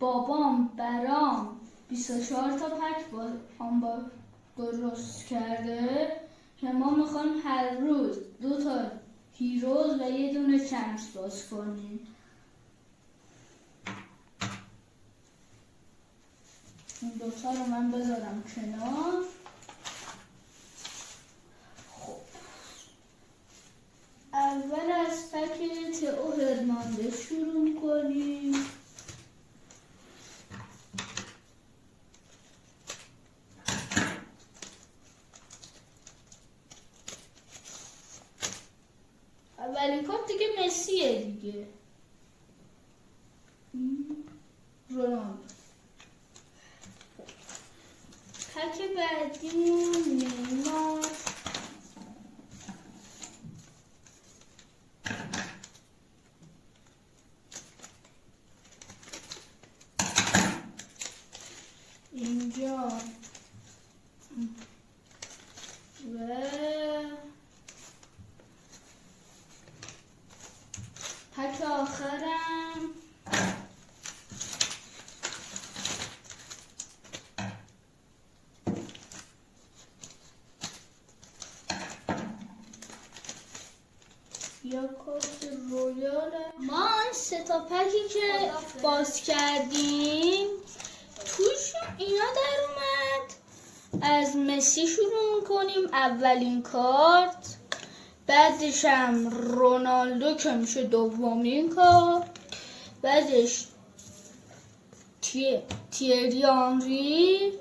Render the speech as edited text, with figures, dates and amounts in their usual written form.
بابام برام 24 تا پک با درست کرده که ما میخوایم هر روز 2 تا هیروز و 1 دونه چانس باز کنیم. این 2 تا رو من بذارم کنار. خب اول از پک تئو هرناندز شروع کنیم. اولین کارت دیگه مسیه دیگه. رونالدو. پک بعدیمون نیمار. اینجا و پک آخرم یا کارت رویاله. ما این 3 تا پکی که باز کردیم توش اینا در اومد. از مسی شروع میکنیم، اولین کارت، بعدش هم رونالدو که میشه دومین کارت، بعدش تیری آنری،